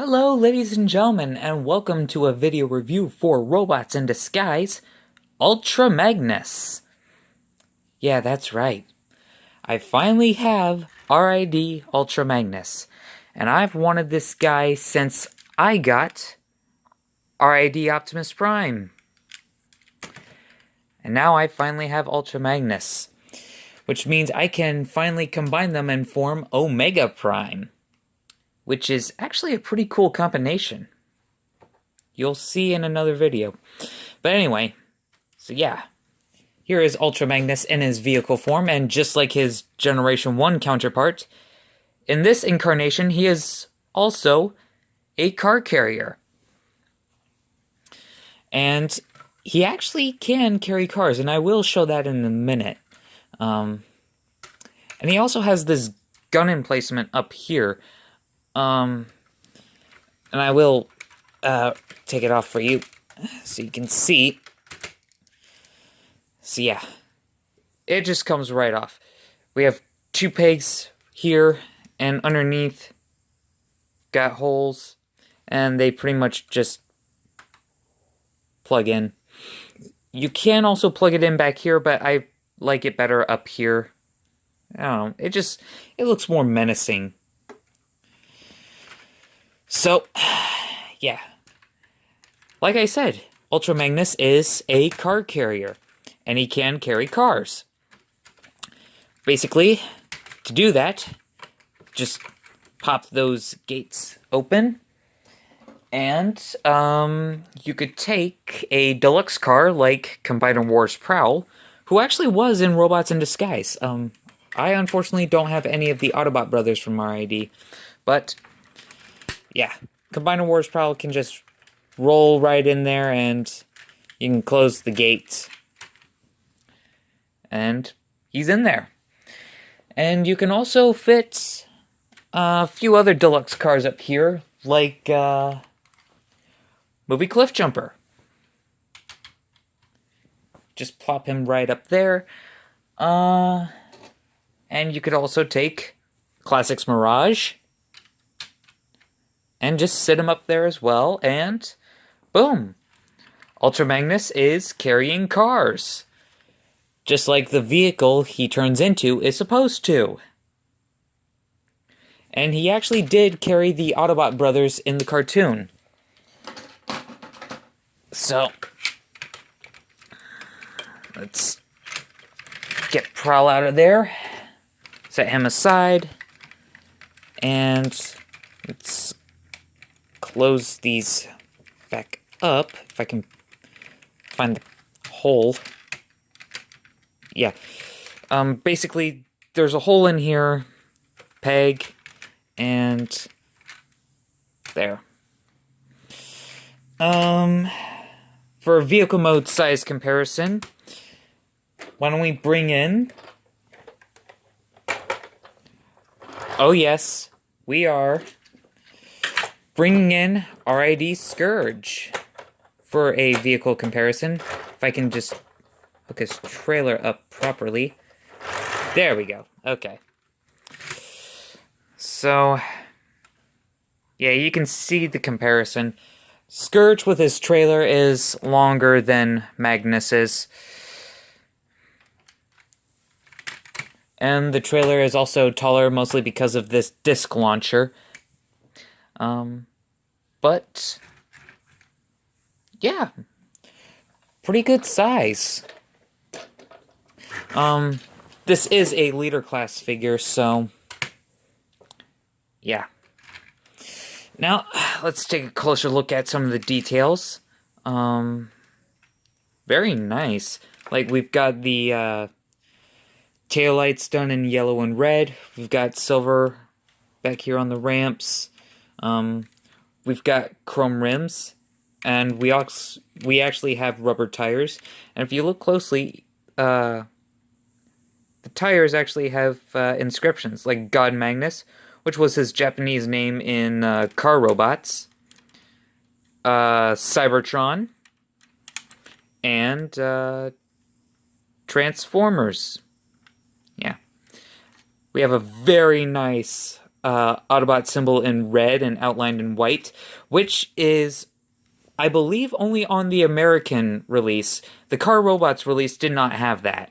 Hello, ladies and gentlemen, and welcome to a video review for Robots in Disguise, Ultra Magnus. Yeah, that's right. I finally have RID Ultra Magnus, and I've wanted this guy since I got RID Optimus Prime. And now I finally have Ultra Magnus, which means I can finally combine them and form Omega Prime, which is actually a pretty cool combination. You'll see in another video. But anyway, so yeah. Here is Ultra Magnus in his vehicle form, and just like his Generation 1 counterpart, in this incarnation he is also a car carrier. And he actually can carry cars, and I will show that in a minute. And he also has this gun emplacement up here. And I will take it off for you so you can see. So yeah, it just comes right off. We have two pegs here, and underneath got holes, and they pretty much just plug in. You can also plug it in back here, but I like it better up here. I don't know, it looks more menacing. So, yeah. Like I said, Ultra Magnus is a car carrier, and he can carry cars. Basically, to do that, just pop those gates open, and you could take a deluxe car like Combiner Wars Prowl, who actually was in Robots in Disguise. I unfortunately don't have any of the Autobot brothers from RID, but yeah, Combiner Wars Prowl can just roll right in there, and you can close the gate, and he's in there. And you can also fit a few other deluxe cars up here, like Movie Cliff Jumper. Just plop him right up there. And you could also take Classics Mirage and just sit him up there as well, and boom! Ultra Magnus is carrying cars, just like the vehicle he turns into is supposed to. And he actually did carry the Autobot brothers in the cartoon. So, let's get Prowl out of there, set him aside, and let's close these back up, if I can find the hole. Yeah. Basically, there's a hole in here, peg, and there. For a vehicle mode size comparison, why don't we bring in... Oh yes, we are bringing in RID Scourge for a vehicle comparison. If I can just hook his trailer up properly. There we go. Okay. So, yeah, you can see the comparison. Scourge with his trailer is longer than Magnus's. And the trailer is also taller, mostly because of this disc launcher. But yeah, pretty good size. This is a leader class figure, so yeah. Now, let's take a closer look at some of the details. Very nice. Like, we've got the taillights done in yellow and red. We've got silver back here on the ramps. We've got chrome rims, and we actually have rubber tires. And if you look closely, the tires actually have inscriptions, like God Magnus, which was his Japanese name in Car Robots, Cybertron, and Transformers. Yeah. We have a very nice Autobot symbol in red and outlined in white, which is, I believe, only on the American release. The Car Robots release did not have that.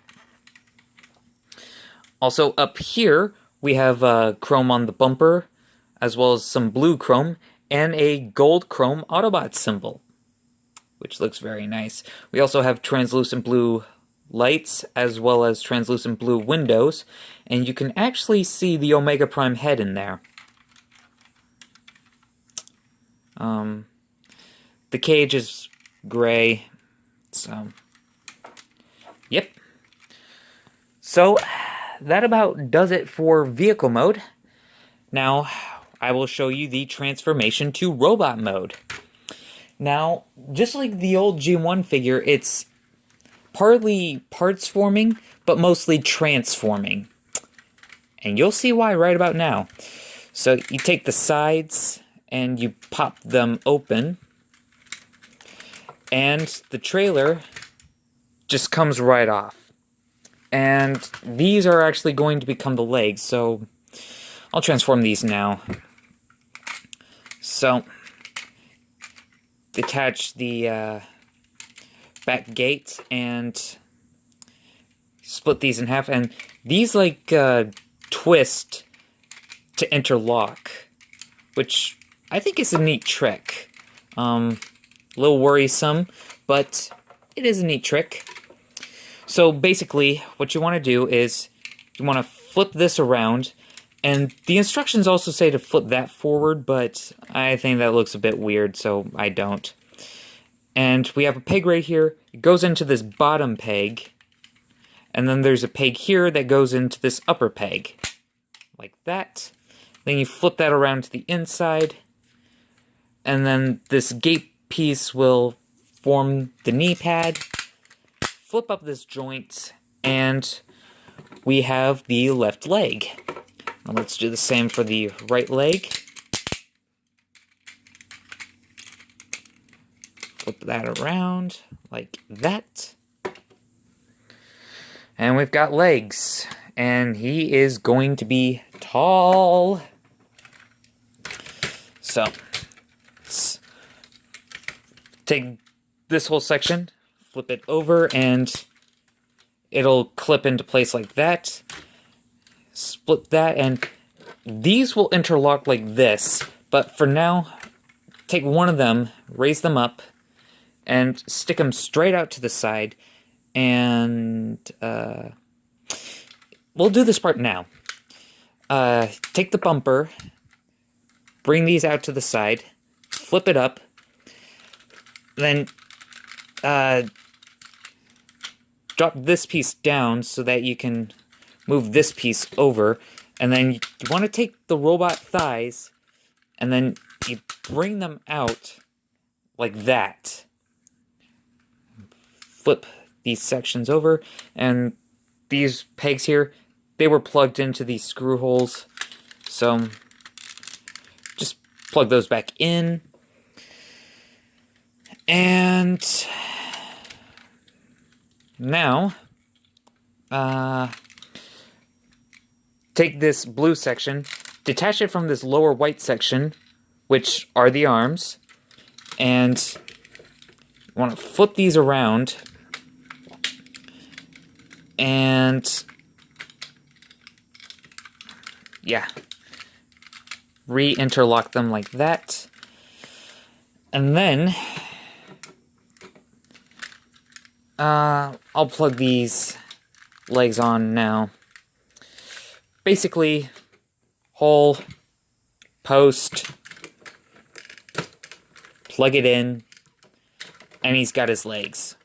Also, up here, we have chrome on the bumper, as well as some blue chrome, and a gold chrome Autobot symbol, which looks very nice. We also have translucent blue lights, as well as translucent blue windows, and you can actually see the Omega Prime head in there. The cage is gray, so, yep. So, that about does it for vehicle mode. Now, I will show you the transformation to robot mode. Now, just like the old G1 figure, it's partly parts forming, but mostly transforming. And you'll see why right about now. So, you take the sides and you pop them open, and the trailer just comes right off. And these are actually going to become the legs, so I'll transform these now. So, detach the back gate and split these in half, and these like twist to interlock, which I think is a neat trick. A little worrisome, but it is a neat trick. So basically, what you want to do is you want to flip this around, and the instructions also say to flip that forward, but I think that looks a bit weird, so I don't. And we have a peg right here. It goes into this bottom peg, and then there's a peg here that goes into this upper peg, like that. Then you flip that around to the inside, and then this gate piece will form the knee pad. Flip up this joint, and we have the left leg. Now let's do the same for the right leg. Flip that around like that. And we've got legs. And he is going to be tall. So, let's take this whole section, flip it over, and it'll clip into place like that. Split that, and these will interlock like this. But for now, take one of them, raise them up, and stick them straight out to the side. And we'll do this part now. Take the bumper, bring these out to the side, flip it up, then drop this piece down so that you can move this piece over, and then you want to take the robot thighs, and then you bring them out like that. Flip these sections over, and these pegs here, they were plugged into these screw holes, so just plug those back in. And now, take this blue section, detach it from this lower white section, which are the arms, and you want to flip these around, and yeah, re-interlock them like that. And then I'll plug these legs on now. Basically, hole, post, plug it in, and he's got his legs.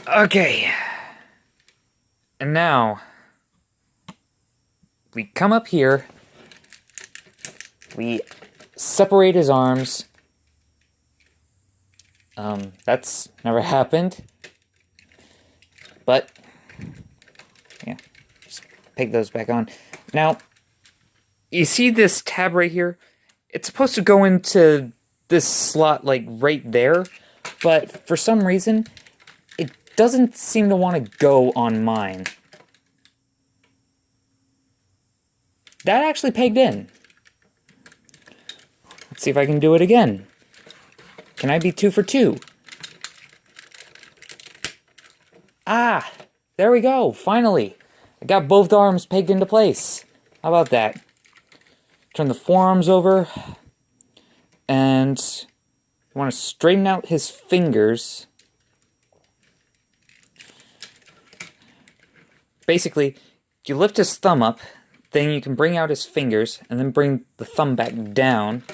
Okay. And now, we come up here, we separate his arms. That's never happened. But, yeah, just peg those back on. Now, you see this tab right here? It's supposed to go into this slot, like, right there. But, for some reason, it doesn't seem to want to go on mine. that actually pegged in. Let's see if I can do it again. Can I be 2 for 2? Ah, there we go, finally. I got both arms pegged into place. How about that? Turn the forearms over. And you want to straighten out his fingers. Basically, you lift his thumb up, then you can bring out his fingers, and then bring the thumb back down.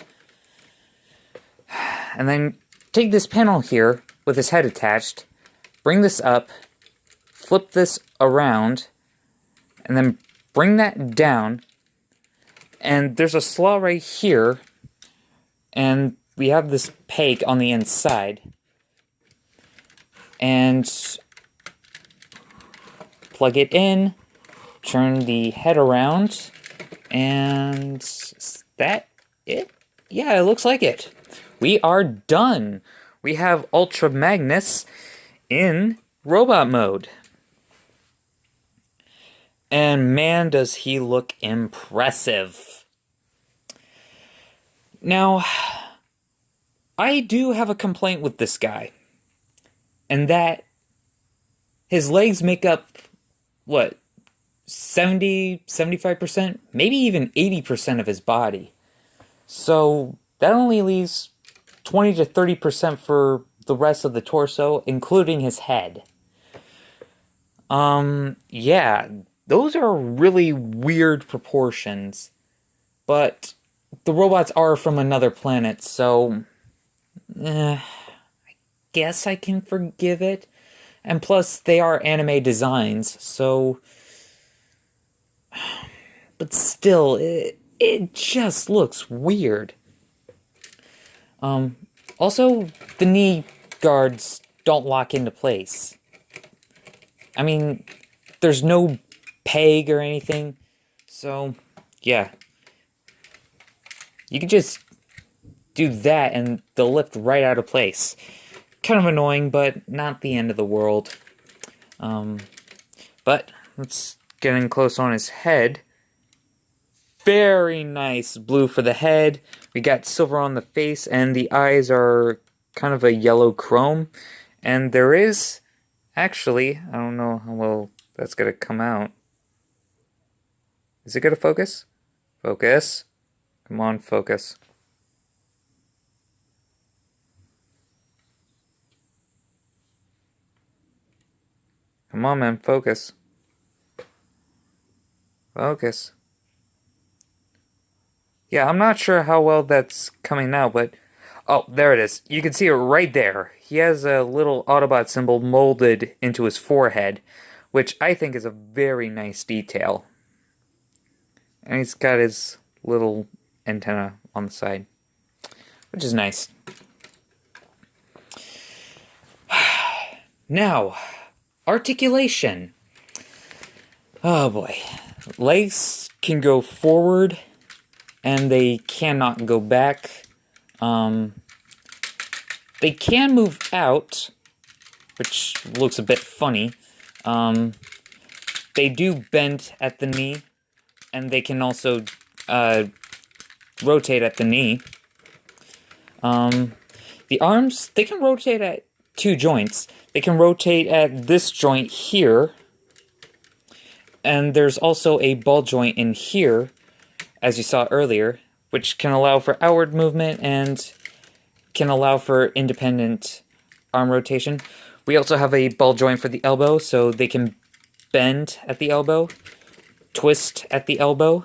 And then take this panel here, with his head attached, bring this up, flip this around, and then bring that down. And there's a slaw right here, and we have this peg on the inside. And plug it in, turn the head around, and is that it? Yeah, it looks like it. We are done. We have Ultra Magnus in robot mode. And man, does he look impressive. Now, I do have a complaint with this guy. And that his legs make up, what, 70, 75%? Maybe even 80% of his body. So that only leaves 20 to 30% for the rest of the torso, including his head. Yeah, those are really weird proportions. But the robots are from another planet, so I guess I can forgive it. And plus, they are anime designs, so but still, it just looks weird. Also, the knee guards don't lock into place. I mean, there's no peg or anything, so, yeah. You can just do that and they'll lift right out of place. Kind of annoying, but not the end of the world. But, let's get in close on his head. Very nice blue for the head. We got silver on the face, and the eyes are kind of a yellow chrome. And there is, actually, I don't know how well that's going to come out. Is it going to focus? Focus. Come on, focus. Come on, man, focus. Focus. Yeah, I'm not sure how well that's coming out, but oh, there it is. You can see it right there. He has a little Autobot symbol molded into his forehead, which I think is a very nice detail. And he's got his little antenna on the side, which is nice. Now, articulation. Oh boy. Legs can go forward, and they cannot go back. They can move out, which looks a bit funny. They do bend at the knee, and they can also rotate at the knee. The arms, they can rotate at 2 joints. They can rotate at this joint here, and there's also a ball joint in here, as you saw earlier, which can allow for outward movement and can allow for independent arm rotation. We also have a ball joint for the elbow, so they can bend at the elbow, twist at the elbow.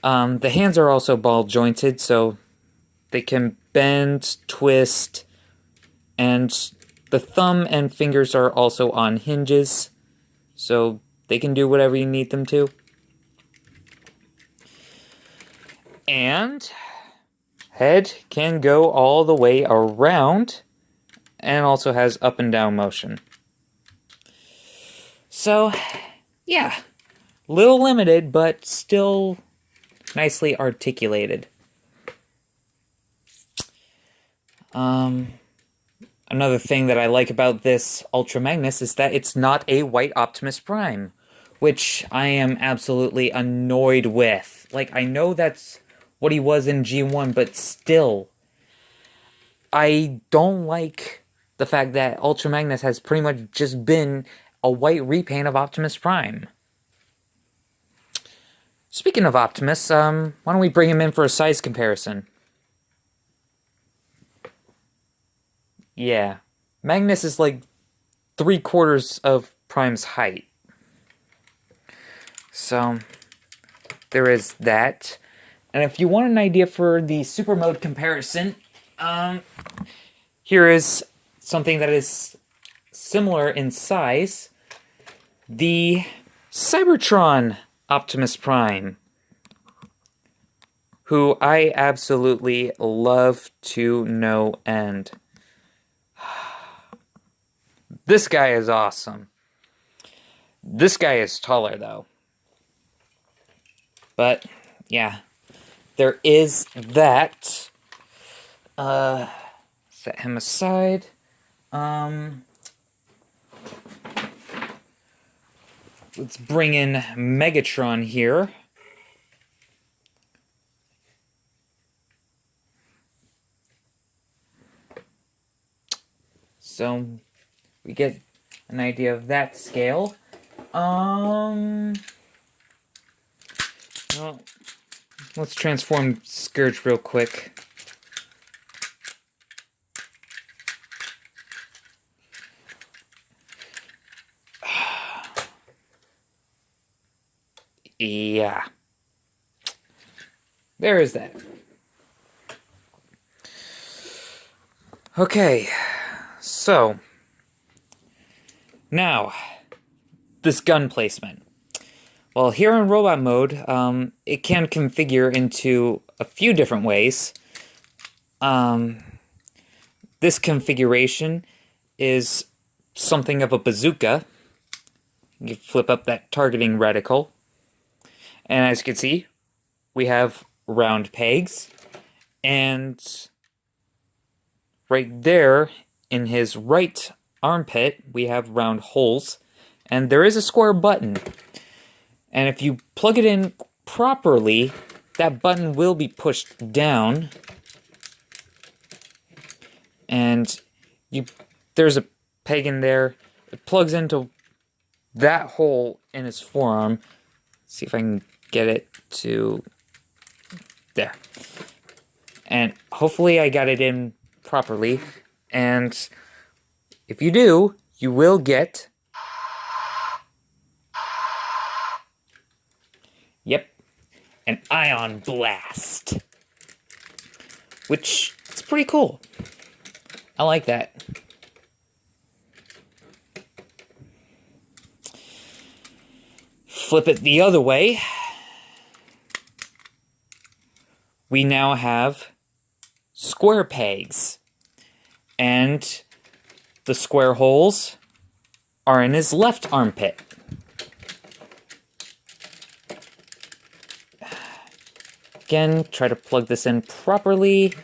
The hands are also ball jointed, so they can bend, twist, and the thumb and fingers are also on hinges, so they can do whatever you need them to. And head can go all the way around and also has up and down motion. So, yeah, little limited, but still nicely articulated. Another thing that I like about this Ultra Magnus is that it's not a white Optimus Prime, which I am absolutely annoyed with. Like, I know that's what he was in G1, but still, I don't like the fact that Ultra Magnus has pretty much just been a white repaint of Optimus Prime. Speaking of Optimus, why don't we bring him in for a size comparison? Yeah. Magnus is like 3/4 of Prime's height. So, there is that. And if you want an idea for the super mode comparison, here is something that is similar in size. The Cybertron Optimus Prime, who I absolutely love to no end. This guy is awesome. This guy is taller, though. But, yeah. There is that. Set him aside. Let's bring in Megatron here. So, we get an idea of that scale. Well, let's transform Scourge real quick. Yeah. There is that. Okay. So. Now. This gun placement. Well, here in robot mode, it can configure into a few different ways. This configuration is something of a bazooka. You flip up that targeting reticle. And as you can see, we have round pegs. And right there, in his right armpit, we have round holes. And there is a square button. And if you plug it in properly, that button will be pushed down. And there's a peg in there. It plugs into that hole in his forearm. See if I can get it to there. And hopefully I got it in properly. And if you do, you will get... Yep, an ion blast. Which is pretty cool. I like that. Flip it the other way. We now have square pegs. And the square holes are in his left armpit. Again, try to plug this in properly.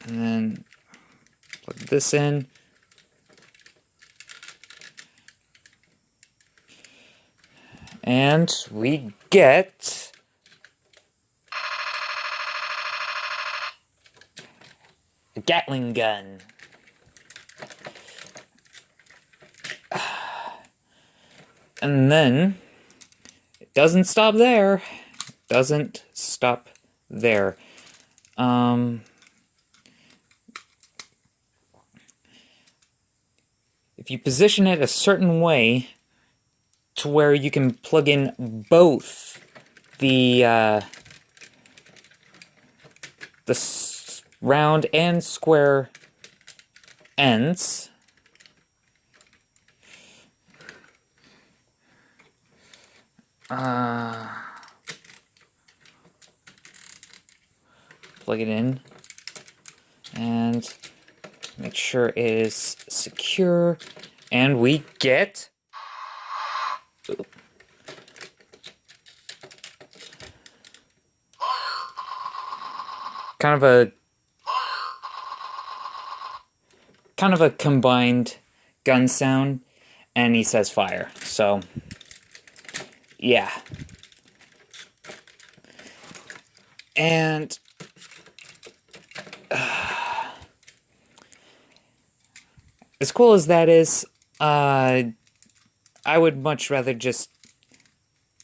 And then plug this in. And we get a Gatling gun. And then it doesn't stop there. It doesn't stop there. If you position it a certain way to where you can plug in both the round and square ends, plug it in and make sure it is secure, and we get kind of a combined gun sound, and he says fire. So, yeah. And as cool as that is, I would much rather just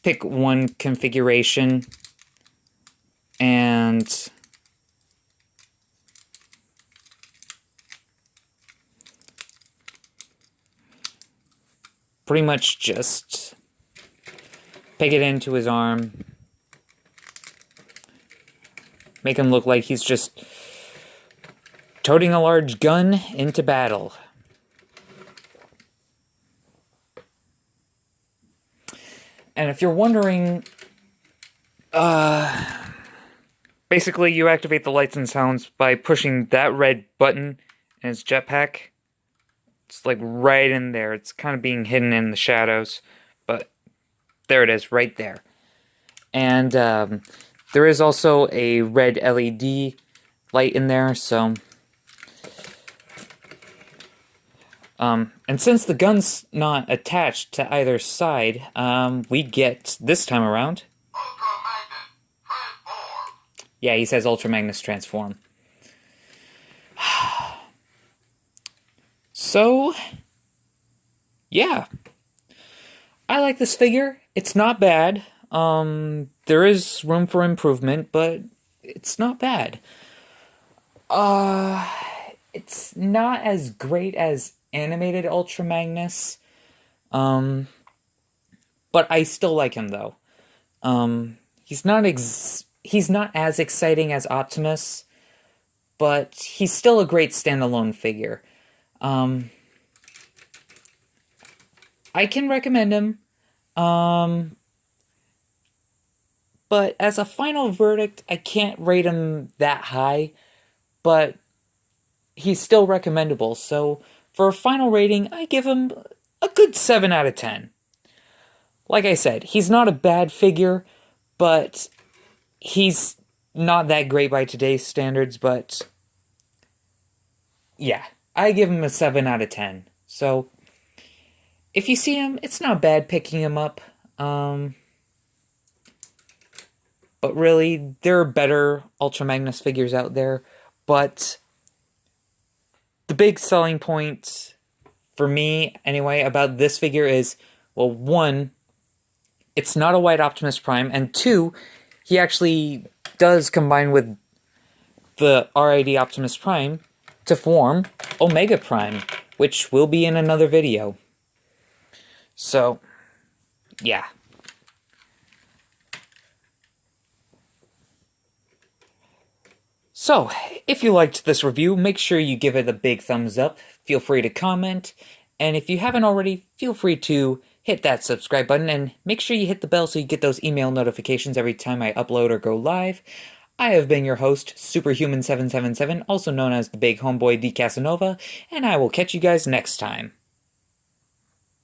pick one configuration and pretty much just peg it into his arm, make him look like he's just toting a large gun into battle. And if you're wondering, basically you activate the lights and sounds by pushing that red button in his jetpack. It's like right in there. It's kind of being hidden in the shadows, but there it is, right there. And there is also a red LED light in there, so... and since the gun's not attached to either side, we get, this time around... Ultra Magnus, transform! Yeah, he says Ultra Magnus transform. So, yeah. I like this figure. It's not bad. There is room for improvement, but it's not bad. It's not as great as animated Ultra Magnus. But I still like him, though. He's not as exciting as Optimus, but he's still a great standalone figure. I can recommend him. But as a final verdict, I can't rate him that high, but he's still recommendable. So for a final rating, I give him a good 7 out of 10. Like I said, he's not a bad figure, but he's not that great by today's standards, but yeah, I give him a 7 out of 10. So if you see him, it's not bad picking him up. But really, there are better Ultra Magnus figures out there. But the big selling point, for me anyway, about this figure is, well, one, it's not a white Optimus Prime, and two, he actually does combine with the RID Optimus Prime to form Omega Prime, which will be in another video. So, yeah. So, if you liked this review, make sure you give it a big thumbs up, feel free to comment, and if you haven't already, feel free to hit that subscribe button, and make sure you hit the bell so you get those email notifications every time I upload or go live. I have been your host, Superhuman777, also known as the Big Homeboy D. Casanova, and I will catch you guys next time.